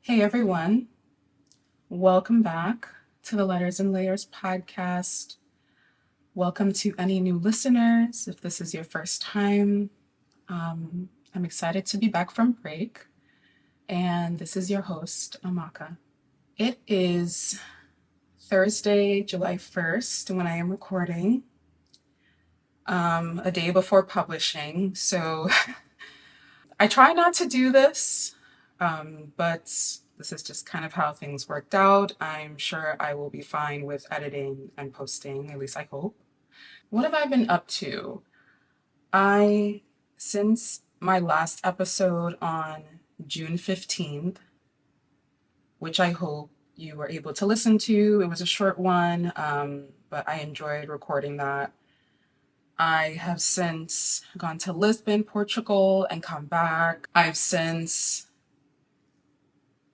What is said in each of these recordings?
Hey everyone, welcome back to the Letters and Layers podcast. Welcome to any new listeners. If this is your first time, I'm excited to be back from break. And this is your host, Amaka. It is Thursday, July 1st, when I am recording, a day before publishing. So I try not to do this, but this is just kind of how things worked out. I'm sure I will be fine with editing and posting, at least I hope. What have I been up to? Since my last episode on June 15th, which I hope you were able to listen to, it was a short one, but I enjoyed recording that. I have since gone to Lisbon, Portugal, and come back. I've since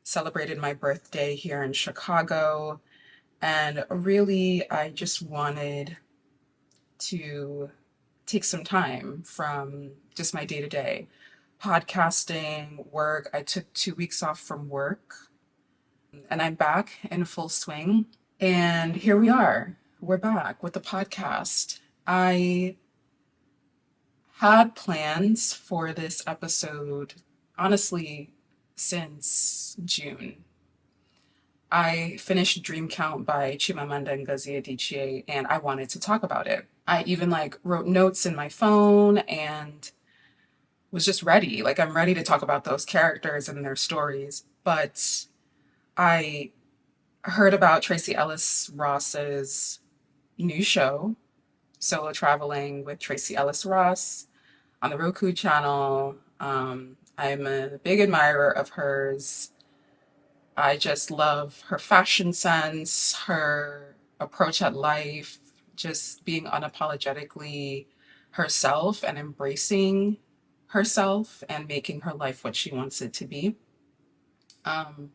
celebrated my birthday here in Chicago, and really, I just wanted to take some time from just my day to day podcasting, work. I took 2 weeks off from work and I'm back in full swing. And here we are. We're back with the podcast. I had plans for this episode, honestly, since June. I finished Dream Count by Chimamanda Ngozi Adichie and I wanted to talk about it. I even wrote notes in my phone and was just ready. I'm ready to talk about those characters and their stories. But I heard about Tracee Ellis Ross's new show, Solo Traveling with Tracee Ellis Ross, on the Roku channel. I'm a big admirer of hers. I just love her fashion sense, her approach at life, just being unapologetically herself and embracing herself and making her life what she wants it to be. Um,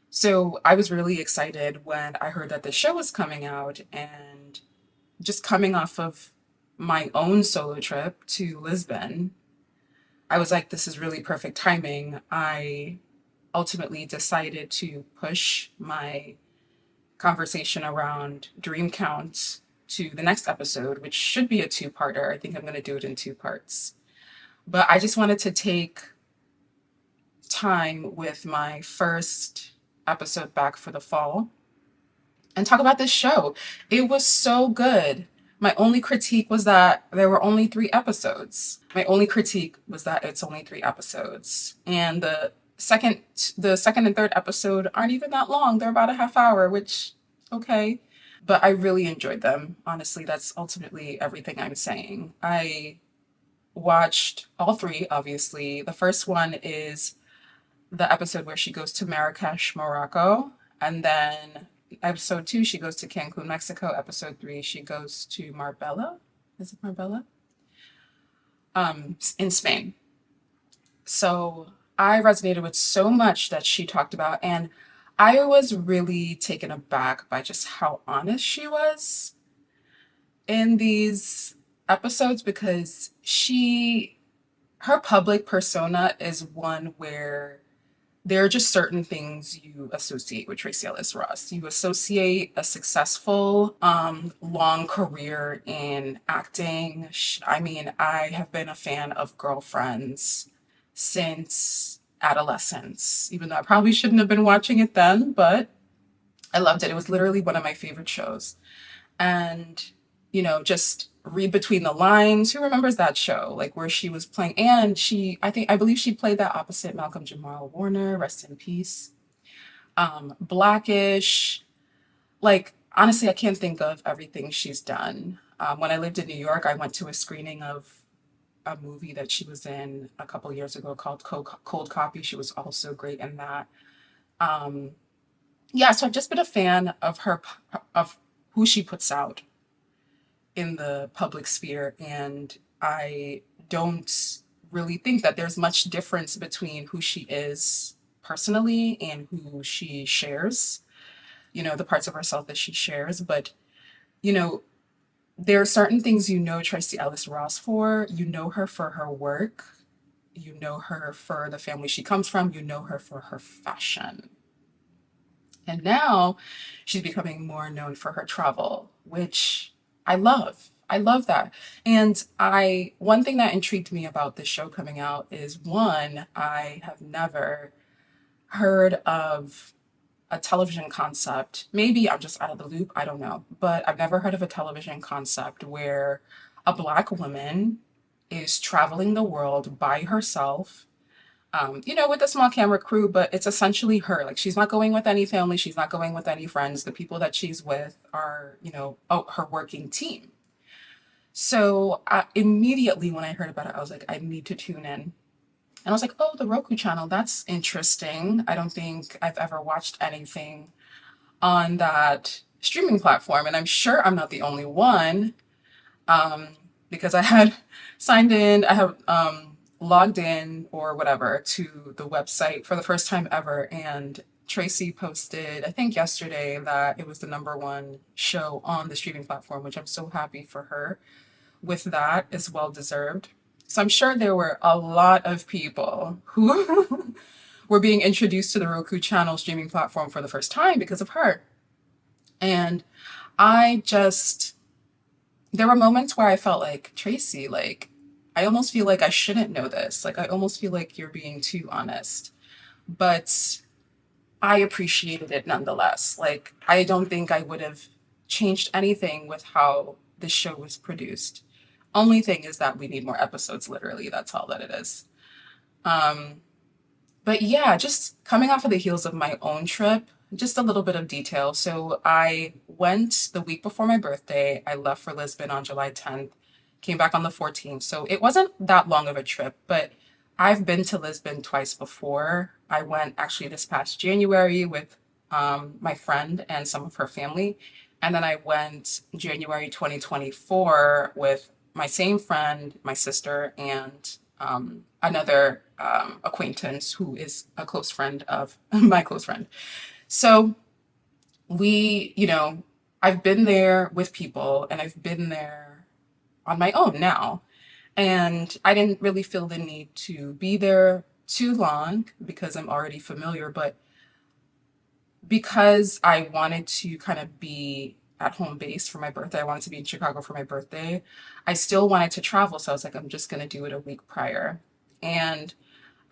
so I was really excited when I heard that the show was coming out, and just coming off of my own solo trip to Lisbon, I was like, this is really perfect timing. I ultimately decided to push my conversation around dream counts to the next episode, which should be a two-parter. I think I'm going to do it in two parts. But I just wanted to take time with my first episode back for the fall and talk about this show. It was so good. My only critique was that there were only 3 episodes. My only critique was that it's only 3 episodes. And the second and third episode aren't even that long. They're about a half hour, which, okay. But I really enjoyed them. Honestly, that's ultimately everything I'm saying. I watched all 3, obviously. The first one is the episode where she goes to Marrakesh, Morocco. And then episode 2, she goes to Cancun, Mexico. Episode 3, she goes to Marbella. Is it Marbella? In Spain. So I resonated with so much that she talked about, and I was really taken aback by just how honest she was in these episodes, because her public persona is one where there are just certain things you associate with Tracee Ellis Ross. You associate a successful, long career in acting. I mean, I have been a fan of Girlfriends since adolescence, even though I probably shouldn't have been watching it then, but I loved it. It was literally one of my favorite shows. And, just read between the lines. Who remembers that show? Where she was playing, and I believe she played that opposite Malcolm Jamal Warner, rest in peace. Blackish. Honestly, I can't think of everything she's done. When I lived in New York, I went to a screening of a movie that she was in a couple years ago called Cold Copy. She was also great in that. Um, yeah, so I've just been a fan of who she puts out in the public sphere, and I don't really think that there's much difference between who she is personally and who she shares, the parts of herself that she shares. But, you know, there are certain things Tracee Ellis Ross for. You know her for her work. You know her for the family she comes from, you know her for her fashion. And now she's becoming more known for her travel, which I love. I love that. And one thing that intrigued me about this show coming out is one, I have never heard of a television concept. Maybe I'm just out of the loop, I don't know. But I've never heard of a television concept where a Black woman is traveling the world by herself, with a small camera crew, but it's essentially her. Like, she's not going with any family, she's not going with any friends. The people that she's with are, her working team. So immediately when I heard about it, I was like, I need to tune in. And I was like, oh, the Roku channel, that's interesting. I don't think I've ever watched anything on that streaming platform. And I'm sure I'm not the only one, um, because I had signed in, I have logged in or whatever to the website for the first time ever. And Tracee posted, I think yesterday, that it was the number one show on the streaming platform, which I'm so happy for her with that. Is well deserved. So I'm sure there were a lot of people who were being introduced to the Roku channel streaming platform for the first time because of her. And I just, there were moments where I felt like, Tracee, like, I almost feel like I shouldn't know this. Like, I almost feel like you're being too honest. But I appreciated it nonetheless. Like, I don't think I would have changed anything with how the show was produced. Only thing is that we need more episodes, literally. That's all that it is. Um, but yeah, just coming off of the heels of my own trip, just a little bit of detail. So I went the week before my birthday. I left for Lisbon on July 10th, came back on the 14th. So it wasn't that long of a trip, but I've been to Lisbon twice before. I went actually this past January with my friend and some of her family. And then I went January 2024 with my same friend, my sister, and another acquaintance who is a close friend of my close friend. So we, I've been there with people and I've been there on my own now. And I didn't really feel the need to be there too long because I'm already familiar, but because I wanted to kind of be at home base for my birthday, I wanted to be in Chicago for my birthday. I still wanted to travel, so I was like, I'm just going to do it a week prior. And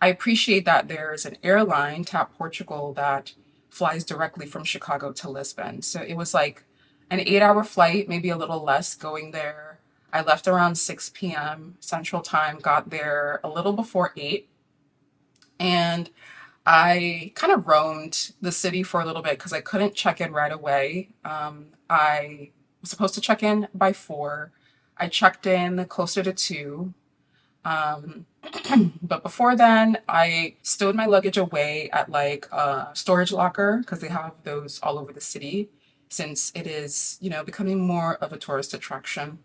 I appreciate that there's an airline, TAP Portugal, that flies directly from Chicago to Lisbon. So it was like an 8-hour flight, maybe a little less going there. I left around 6 p.m. Central Time, got there a little before 8. And I kind of roamed the city for a little bit because I couldn't check in right away. I was supposed to check in by 4. I checked in closer to 2. Um, but before then, I stowed my luggage away at like a storage locker because they have those all over the city since it is, becoming more of a tourist attraction.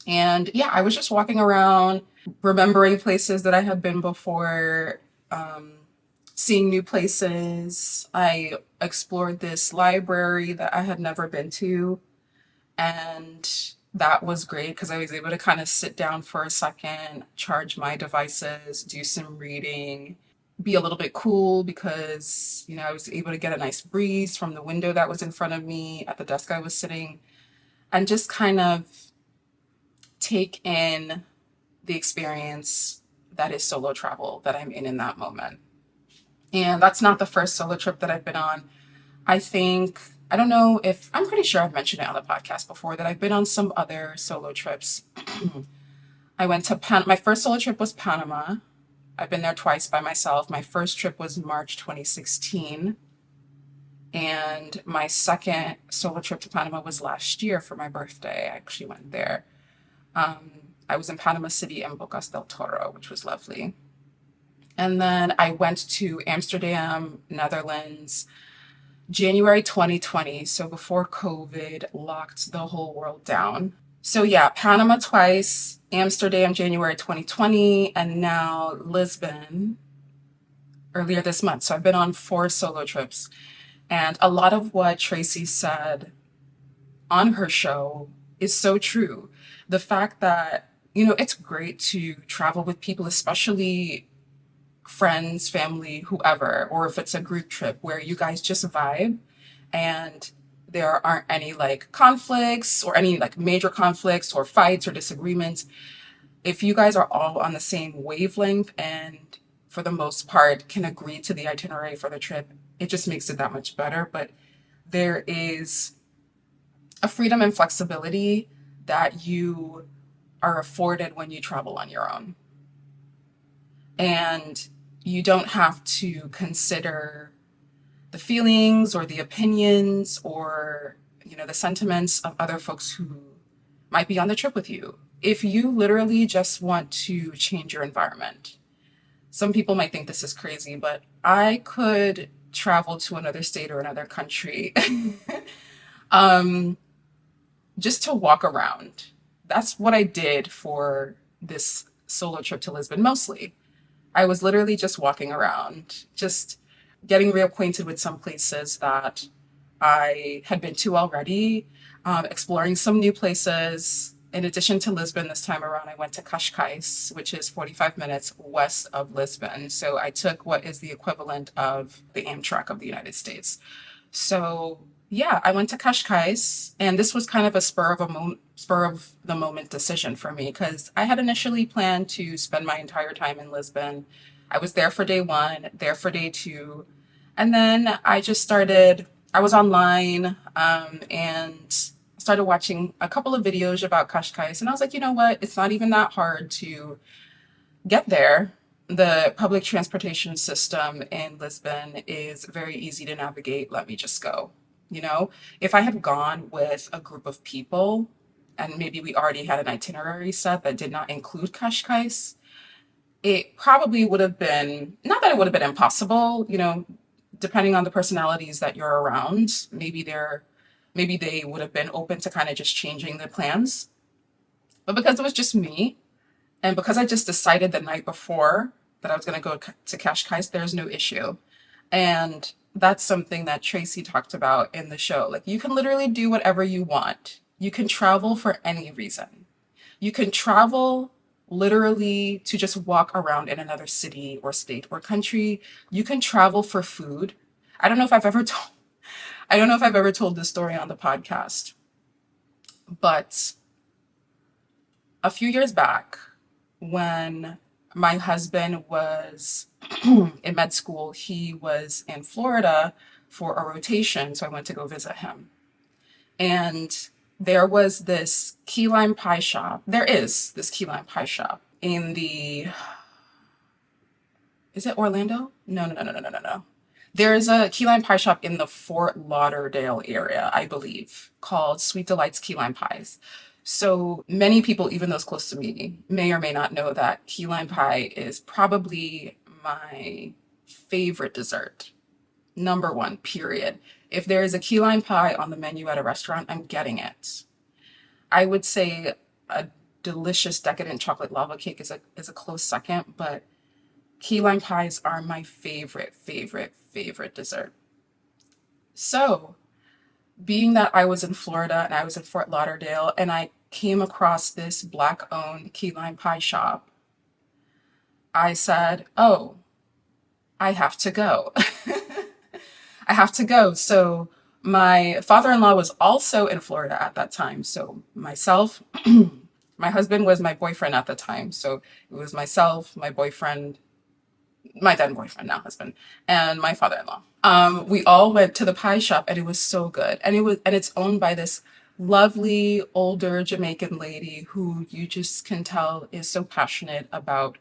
And yeah, I was just walking around, remembering places that I had been before, um, seeing new places. I explored this library that I had never been to, and that was great because I was able to kind of sit down for a second, charge my devices, do some reading, be a little bit cool because, I was able to get a nice breeze from the window that was in front of me at the desk I was sitting, and just kind of take in the experience that is solo travel that I'm in that moment. And that's not the first solo trip that I've been on. I think, I don't know if, I'm pretty sure I've mentioned it on the podcast before that I've been on some other solo trips. I went to my first solo trip was Panama. I've been there twice by myself. My first trip was March 2016. And my second solo trip to Panama was last year for my birthday. I actually went there. Um, I was in Panama City and Bocas del Toro, which was lovely. And then I went to Amsterdam, Netherlands, January 2020, so before COVID locked the whole world down. So yeah, Panama twice, Amsterdam, January 2020, and now Lisbon earlier this month. So I've been on 4 solo trips. And a lot of what Tracee said on her show is so true. The fact that it's great to travel with people, especially friends, family, whoever, or if it's a group trip where you guys just vibe and there aren't any like conflicts or any like major conflicts or fights or disagreements. If you guys are all on the same wavelength and for the most part can agree to the itinerary for the trip, it just makes it that much better. But there is a freedom and flexibility that you are afforded when you travel on your own. And you don't have to consider the feelings or the opinions or, the sentiments of other folks who might be on the trip with you. If you literally just want to change your environment, some people might think this is crazy, but I could travel to another state or another country um, just to walk around. That's what I did for this solo trip to Lisbon mostly. I was literally just walking around, just getting reacquainted with some places that I had been to already, exploring some new places. In addition to Lisbon, this time around, I went to Cascais, which is 45 minutes west of Lisbon. So I took what is the equivalent of the Amtrak of the United States. So yeah, I went to Cascais, and this was kind of a spur of the moment decision for me because I had initially planned to spend my entire time in Lisbon. I was there for day one, there for day two, and then I was online and started watching a couple of videos about Cascais, and I was like, you know what? It's not even that hard to get there. The public transportation system in Lisbon is very easy to navigate. Let me just go. You know, if I had gone with a group of people and maybe we already had an itinerary set that did not include Cascais, it probably would have been, not that it would have been impossible, depending on the personalities that you're around, maybe they would have been open to kind of just changing the plans. But because it was just me, and because I just decided the night before that I was going to go to Cascais, there's no issue. And that's something that Tracee talked about in the show. Like, you can literally do whatever you want. You can travel for any reason. You can travel literally to just walk around in another city or state or country. You can travel for food. I don't know if I've ever told I don't know if I've ever told this story on the podcast, but a few years back, when my husband was in med school, he was in Florida for a rotation, so I went to go visit him. And there was this key lime pie shop. There is this key lime pie shop in the, is it Orlando? No, no, no, no, no, no, no, no. There's a key lime pie shop in the Fort Lauderdale area, I believe, called Sweet Delights Key Lime Pies. So many people, even those close to me, may or may not know that key lime pie is probably my favorite dessert. Number one, period. If there is a key lime pie on the menu at a restaurant, I'm getting it. I would say a delicious decadent chocolate lava cake is a close second, but key lime pies are my favorite, favorite, favorite dessert. So, being that I was in Florida and I was in Fort Lauderdale and I came across this Black owned key lime pie shop, I said, oh, I have to go. I have to go. So my father-in-law was also in Florida at that time. So myself, my husband was my boyfriend at the time. So it was myself, my boyfriend, my then boyfriend, now husband, and my father-in-law. We all went to the pie shop and it was so good. And it's owned by this lovely older Jamaican lady who you just can tell is so passionate about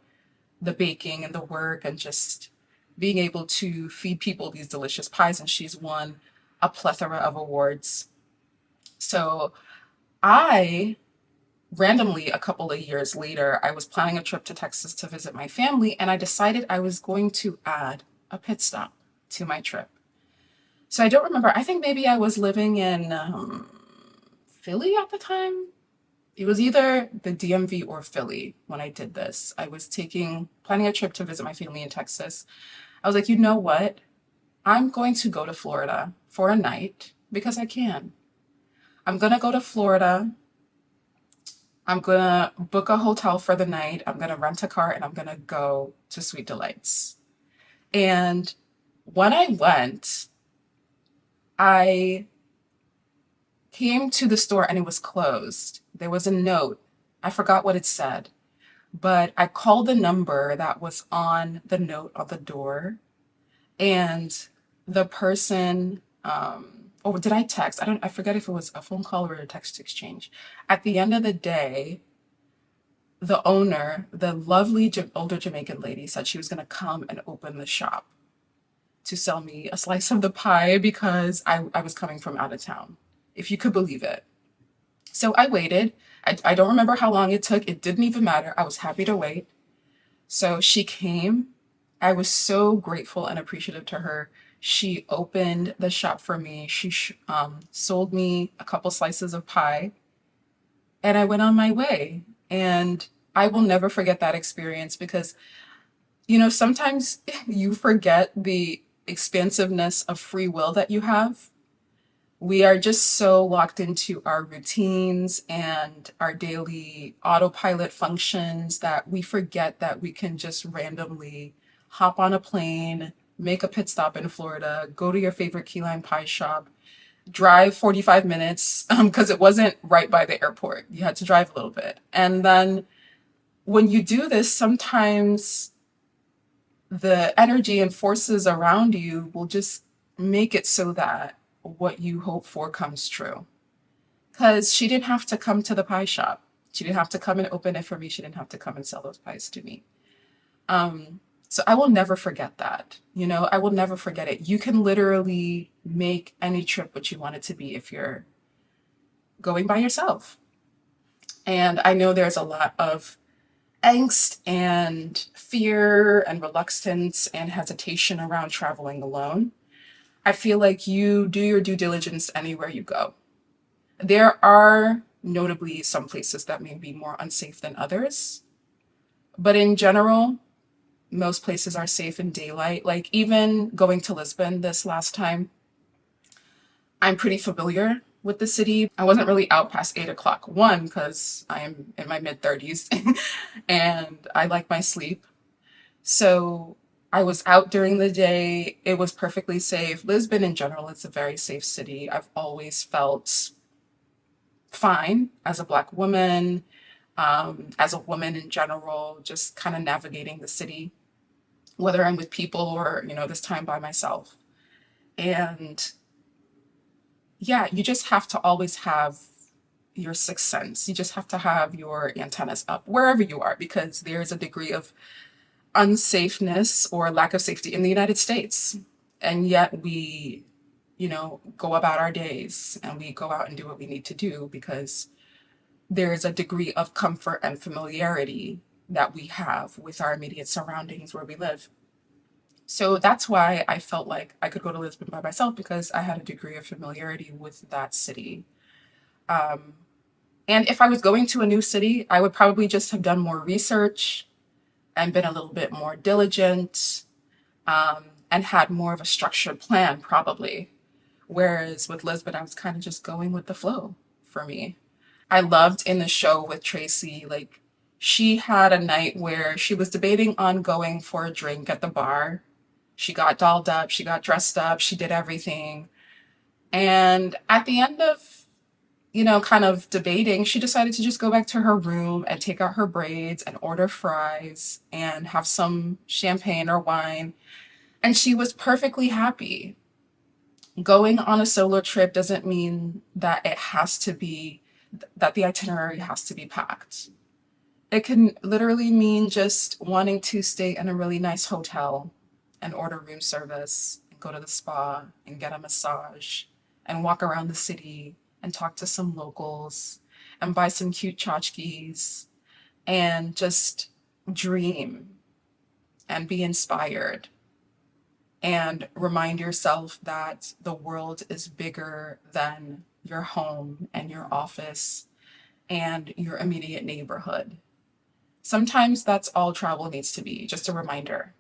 the baking and the work and just being able to feed people these delicious pies. And she's won a plethora of awards. So I randomly, a couple of years later, I was planning a trip to Texas to visit my family, and I decided I was going to add a pit stop to my trip. So I don't remember. I think maybe I was living in Philly at the time. It was either the DMV or Philly when I did this. I was planning a trip to visit my family in Texas. I was like, you know what? I'm going to go to Florida for a night because I can. I'm going to go to Florida. I'm gonna book a hotel for the night. I'm gonna rent a car and I'm gonna go to Sweet Delights. And when I went, I came to the store and it was closed. There was a note. I forgot what it said, but I called the number that was on the note on the door, and the person, or did I text? I forget if it was a phone call or a text exchange. At the end of the day, the owner, the lovely older Jamaican lady, said she was going to come and open the shop to sell me a slice of the pie because I was coming from out of town, if you could believe it. So I waited. I don't remember how long it took. It didn't even matter. I was happy to wait. So she came. I was so grateful and appreciative to her. She opened the shop for me. She sold me a couple slices of pie, and I went on my way. And I will never forget that experience because, sometimes you forget the expansiveness of free will that you have. We are just so locked into our routines and our daily autopilot functions that we forget that we can just randomly hop on a plane, make a pit stop in Florida, go to your favorite key lime pie shop, drive 45 minutes because it wasn't right by the airport. You had to drive a little bit. And then when you do this, sometimes the energy and forces around you will just make it so that what you hope for comes true. Because she didn't have to come to the pie shop. She didn't have to come and open it for me. She didn't have to come and sell those pies to me. So I will never forget that. I will never forget it. You can literally make any trip what you want it to be if you're going by yourself. And I know there's a lot of angst and fear and reluctance and hesitation around traveling alone. I feel like you do your due diligence anywhere you go. There are notably some places that may be more unsafe than others, but in general, most places are safe in daylight. Like even going to Lisbon this last time, I'm pretty familiar with the city. I wasn't really out past 8 o'clock. One, because I am in my mid 30s and I like my sleep. So I was out during the day. It was perfectly safe. Lisbon in general is a very safe city. I've always felt fine as a Black woman, as a woman in general, just kind of navigating the city, whether I'm with people or, this time by myself. And yeah, you just have to always have your sixth sense. You just have to have your antennas up wherever you are because there's a degree of unsafeness or lack of safety in the United States. And yet we, go about our days and we go out and do what we need to do because there's a degree of comfort and familiarity that we have with our immediate surroundings where we live. So that's why I felt like I could go to Lisbon by myself because I had a degree of familiarity with that city. Um, and if I was going to a new city, I would probably just have done more research and been a little bit more diligent, and had more of a structured plan, probably. Whereas with Lisbon, I was kind of just going with the flow for me. I loved in the show with Tracee, like, she had a night where she was debating on going for a drink at the bar. She got dolled up, she got dressed up, she did everything. And at the end of, kind of debating, she decided to just go back to her room and take out her braids and order fries and have some champagne or wine. And she was perfectly happy. Going on a solo trip doesn't mean that that the itinerary has to be packed. It can literally mean just wanting to stay in a really nice hotel and order room service and go to the spa and get a massage and walk around the city and talk to some locals and buy some cute tchotchkes and just dream and be inspired and remind yourself that the world is bigger than your home and your office and your immediate neighborhood. Sometimes that's all travel needs to be, just a reminder.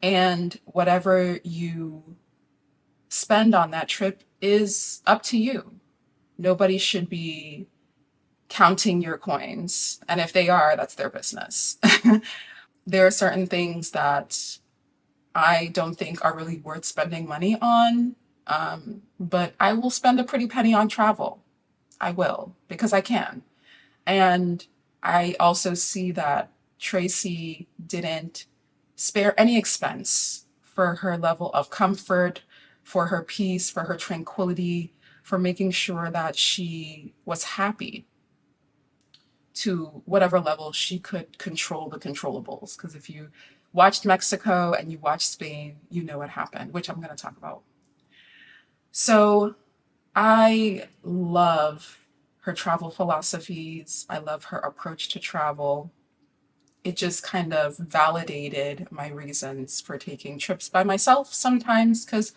And whatever you spend on that trip is up to you. Nobody should be counting your coins. And if they are, that's their business. There are certain things that I don't think are really worth spending money on. But I will spend a pretty penny on travel. I will, because I can. And I also see that Tracee didn't spare any expense for her level of comfort, for her peace, for her tranquility, for making sure that she was happy to whatever level she could control the controllables. Because if you watched Mexico and you watched Spain, you know what happened, which I'm going to talk about. So I love her travel philosophies. I love her approach to travel. It just kind of validated my reasons for taking trips by myself sometimes, because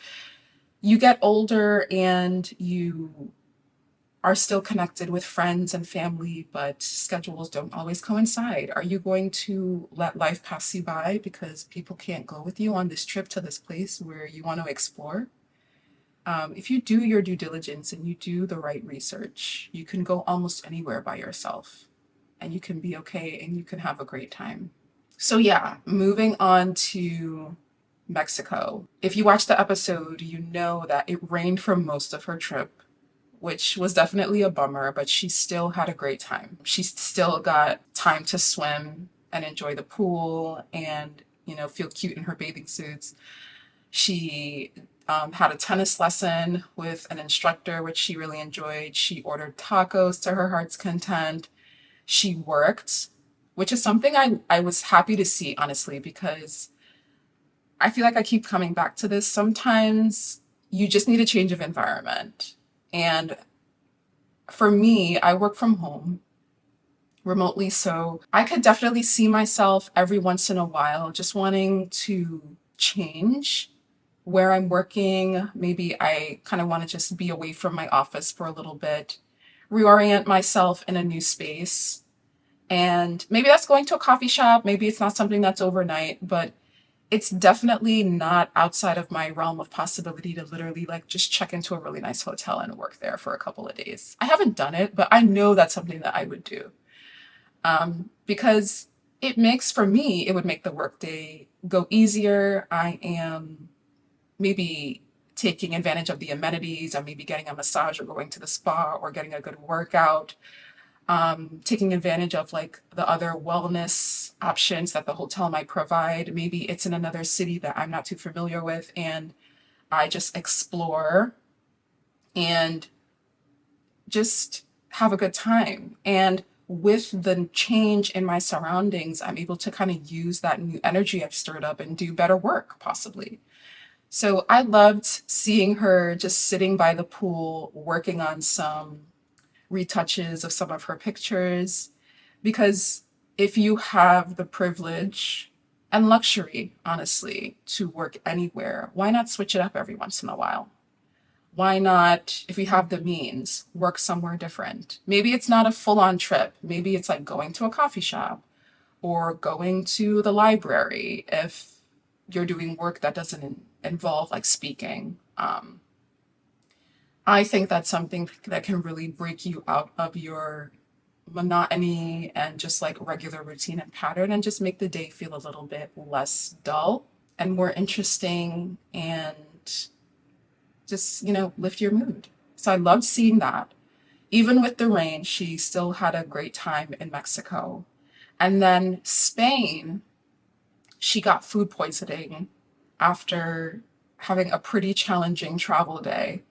you get older and you are still connected with friends and family, but schedules don't always coincide. Are you going to let life pass you by because people can't go with you on this trip to this place where you want to explore? If you do your due diligence and you do the right research, you can go almost anywhere by yourself and you can be okay and you can have a great time. So, yeah, moving on to Mexico. If you watched the episode, you know that it rained for most of her trip, which was definitely a bummer, but she still had a great time. She still got time to swim and enjoy the pool and, feel cute in her bathing suits. She had a tennis lesson with an instructor, which she really enjoyed. She ordered tacos to her heart's content. She worked, which is something I was happy to see, honestly, because I feel like I keep coming back to this. Sometimes you just need a change of environment. And for me, I work from home remotely, so I could definitely see myself every once in a while just wanting to change where I'm working. Maybe I kind of want to just be away from my office for a little bit, reorient myself in a new space. And maybe that's going to a coffee shop. Maybe it's not something that's overnight, but it's definitely not outside of my realm of possibility to literally like just check into a really nice hotel and work there for a couple of days. I haven't done it, but I know that's something that I would do. Because for me, it would make the workday go easier. I am maybe taking advantage of the amenities. I'm maybe getting a massage or going to the spa or getting a good workout. Taking advantage of like the other wellness options that the hotel might provide. Maybe it's in another city that I'm not too familiar with, and I just explore and just have a good time. And with the change in my surroundings, I'm able to kind of use that new energy I've stirred up and do better work, possibly. So I loved seeing her just sitting by the pool, working on some retouches of some of her pictures, because if you have the privilege and luxury, honestly, to work anywhere, why not switch it up every once in a while? Why not, if you have the means, work somewhere different? Maybe it's not a full on trip. Maybe it's like going to a coffee shop or going to the library if you're doing work that doesn't involve like speaking. I think that's something that can really break you out of your monotony and just like regular routine and pattern and just make the day feel a little bit less dull and more interesting and just, lift your mood. So I loved seeing that. Even with the rain, she still had a great time in Mexico. And then Spain, she got food poisoning after having a pretty challenging travel day,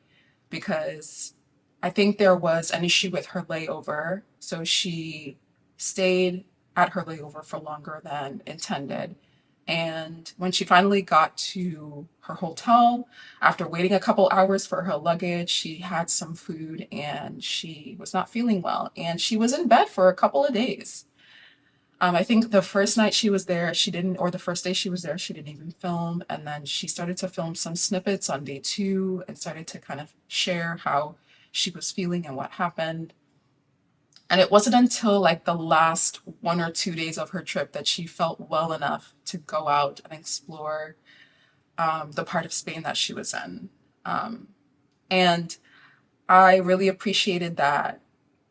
because I think there was an issue with her layover. So she stayed at her layover for longer than intended. And when she finally got to her hotel, after waiting a couple hours for her luggage, she had some food and she was not feeling well. And she was in bed for a couple of days. I think the first night she was there, she didn't, or the first day she was there, she didn't even film. And then she started to film some snippets on day 2 and started to kind of share how she was feeling and what happened. And it wasn't until like the last 1 or 2 days of her trip that she felt well enough to go out and explore the part of Spain that she was in. And I really appreciated that.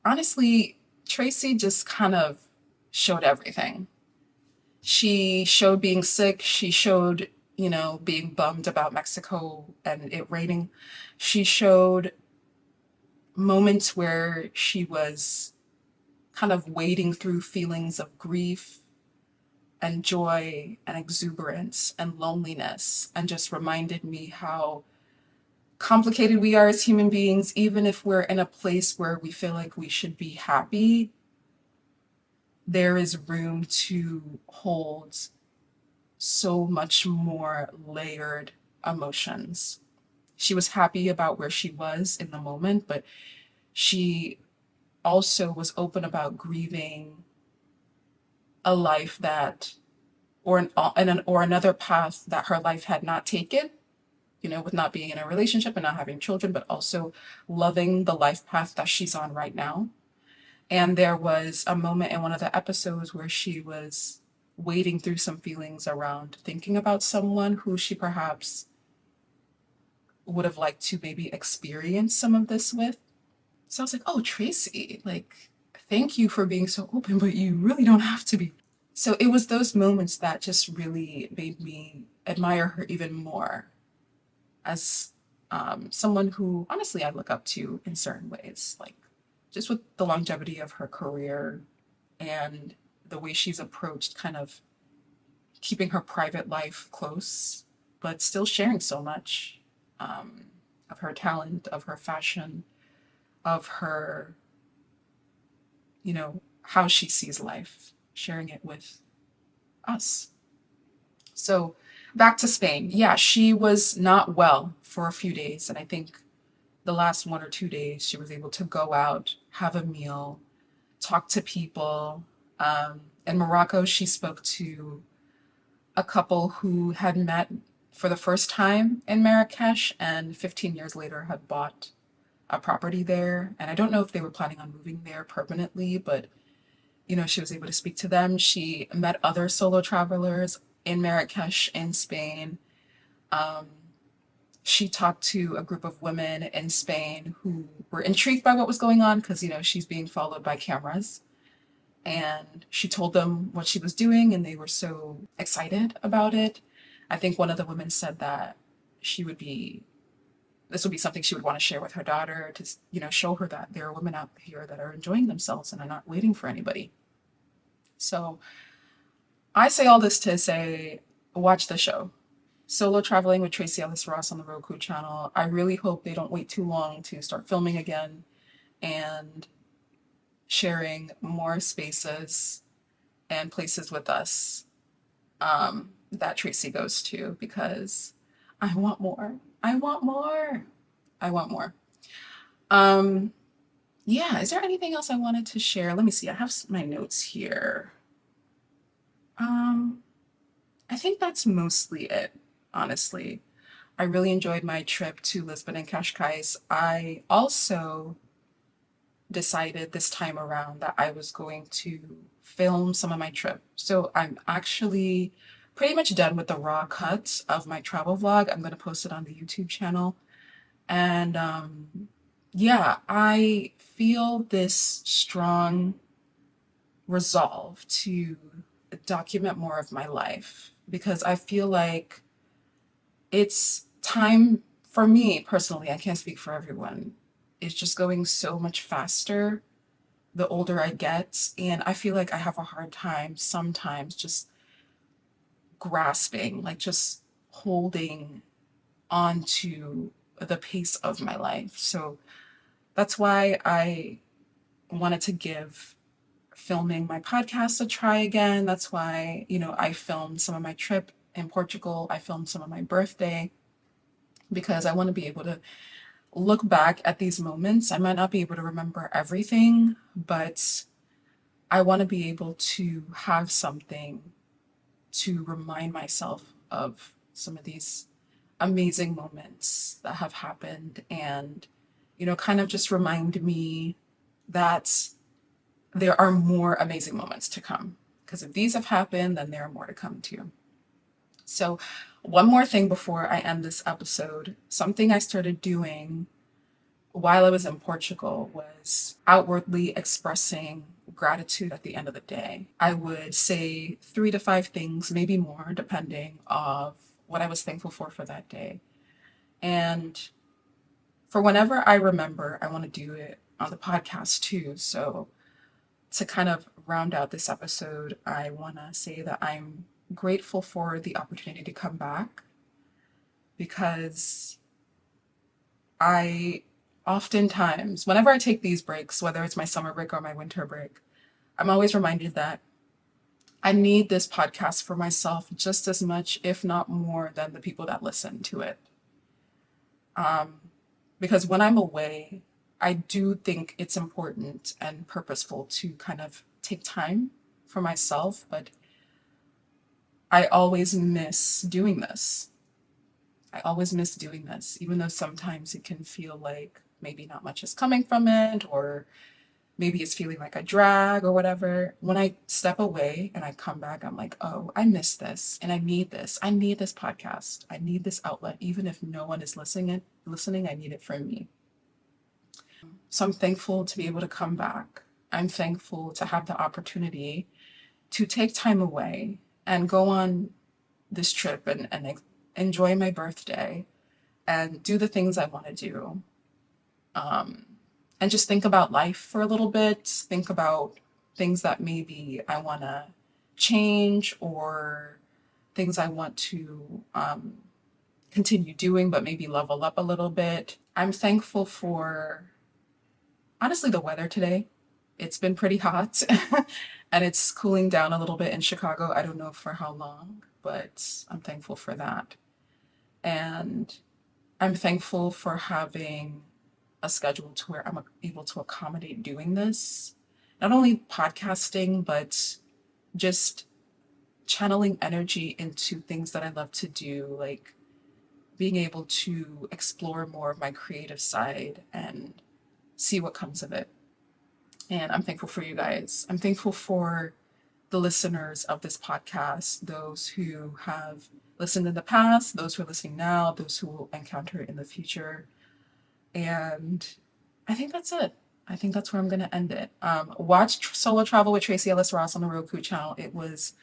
Honestly, Tracee just kind of showed everything. She showed being sick. She showed, being bummed about Mexico and it raining. She showed moments where she was kind of wading through feelings of grief and joy and exuberance and loneliness, and just reminded me how complicated we are as human beings. Even if we're in a place where we feel like we should be happy, there is room to hold so much more layered emotions. She was happy about where she was in the moment, but she also was open about grieving a life that, or another path that her life had not taken, with not being in a relationship and not having children, but also loving the life path that she's on right now. And there was a moment in one of the episodes where she was wading through some feelings around thinking about someone who she perhaps would have liked to maybe experience some of this with. So I was like, oh, Tracee, like, thank you for being so open, but you really don't have to be. So it was those moments that just really made me admire her even more as someone who honestly I look up to in certain ways, like just with the longevity of her career and the way she's approached kind of keeping her private life close, but still sharing so much of her talent, of her fashion, of her, how she sees life, sharing it with us. So back to Spain. Yeah, she was not well for a few days. And I think the last 1 or 2 days, she was able to go out, have a meal, talk to people. In Morocco, she spoke to a couple who had met for the first time in Marrakesh and 15 years later had bought a property there. And I don't know if they were planning on moving there permanently, but she was able to speak to them. She met other solo travelers in Marrakesh in Spain. Um, she talked to a group of women in Spain who were intrigued by what was going on because, she's being followed by cameras. And she told them what she was doing, and they were so excited about it. I think one of the women said that this would be something she would want to share with her daughter to, show her that there are women out here that are enjoying themselves and are not waiting for anybody. So I say all this to say, watch the show. Solo Traveling with Tracee Ellis Ross on the Roku channel. I really hope they don't wait too long to start filming again and sharing more spaces and places with us that Tracee goes to, because I want more. I want more. I want more. Yeah, is there anything else I wanted to share? Let me see. I have my notes here. I think that's mostly it, honestly. I really enjoyed my trip to Lisbon and Cascais. I also decided this time around that I was going to film some of my trip. So I'm actually pretty much done with the raw cut of my travel vlog. I'm going to post it on the YouTube channel. And yeah, I feel this strong resolve to document more of my life because I feel like it's time for me personally. I can't speak for everyone. It's just going so much faster the older I get. And I feel like I have a hard time sometimes just grasping, like just holding on to the pace of my life. So that's why I wanted to give filming my podcast a try again. That's why, I filmed some of my trip in Portugal. I filmed some of my birthday because I want to be able to look back at these moments. I might not be able to remember everything, but I want to be able to have something to remind myself of some of these amazing moments that have happened and, kind of just remind me that there are more amazing moments to come. Because if these have happened, then there are more to come too. So, one more thing before I end this episode, something I started doing while I was in Portugal was outwardly expressing gratitude at the end of the day. I would say 3 to 5 things, maybe more, depending of what I was thankful for that day. And for whenever I remember, I want to do it on the podcast too. So to kind of round out this episode, I want to say that I'm grateful for the opportunity to come back because I oftentimes, whenever I take these breaks, whether it's my summer break or my winter break, I'm always reminded that I need this podcast for myself just as much, if not more, than the people that listen to it. Because when I'm away, I do think it's important and purposeful to kind of take time for myself, but I always miss doing this. I always miss doing this, even though sometimes it can feel like maybe not much is coming from it, or maybe it's feeling like a drag or whatever. When I step away and I come back, I'm like, oh, I miss this and I need this. I need this podcast. I need this outlet. Even if no one is listening, I need it for me. So I'm thankful to be able to come back. I'm thankful to have the opportunity to take time away and go on this trip and enjoy my birthday and do the things I want to do. And just think about life for a little bit, think about things that maybe I want to change or things I want to continue doing, but maybe level up a little bit. I'm thankful for, honestly, the weather today. It's been pretty hot and it's cooling down a little bit in Chicago. I don't know for how long, but I'm thankful for that. And I'm thankful for having a schedule to where I'm able to accommodate doing this. Not only podcasting, but just channeling energy into things that I love to do, like being able to explore more of my creative side and see what comes of it. And I'm thankful for you guys. I'm thankful for the listeners of this podcast, those who have listened in the past, those who are listening now, those who will encounter it in the future. And I think that's it. I think that's where I'm going to end it. Watch Solo Travel with Tracee Ellis Ross on the Roku channel. It was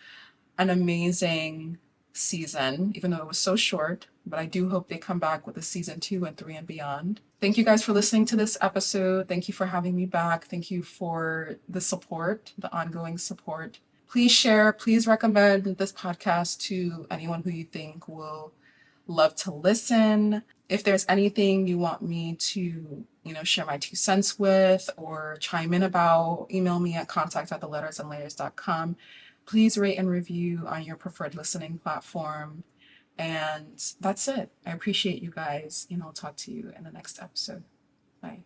an amazing season, even though it was so short, but I do hope they come back with a season 2 and 3 and beyond. Thank you guys for listening to this episode. Thank you for having me back. Thank you for the support, the ongoing support. Please share, please recommend this podcast to anyone who you think will love to listen. If there's anything you want me to, share my 2 cents with or chime in about, email me at contact@thelettersandlayers.com. Please rate and review on your preferred listening platform. And that's it. I appreciate you guys, and I'll talk to you in the next episode. Bye.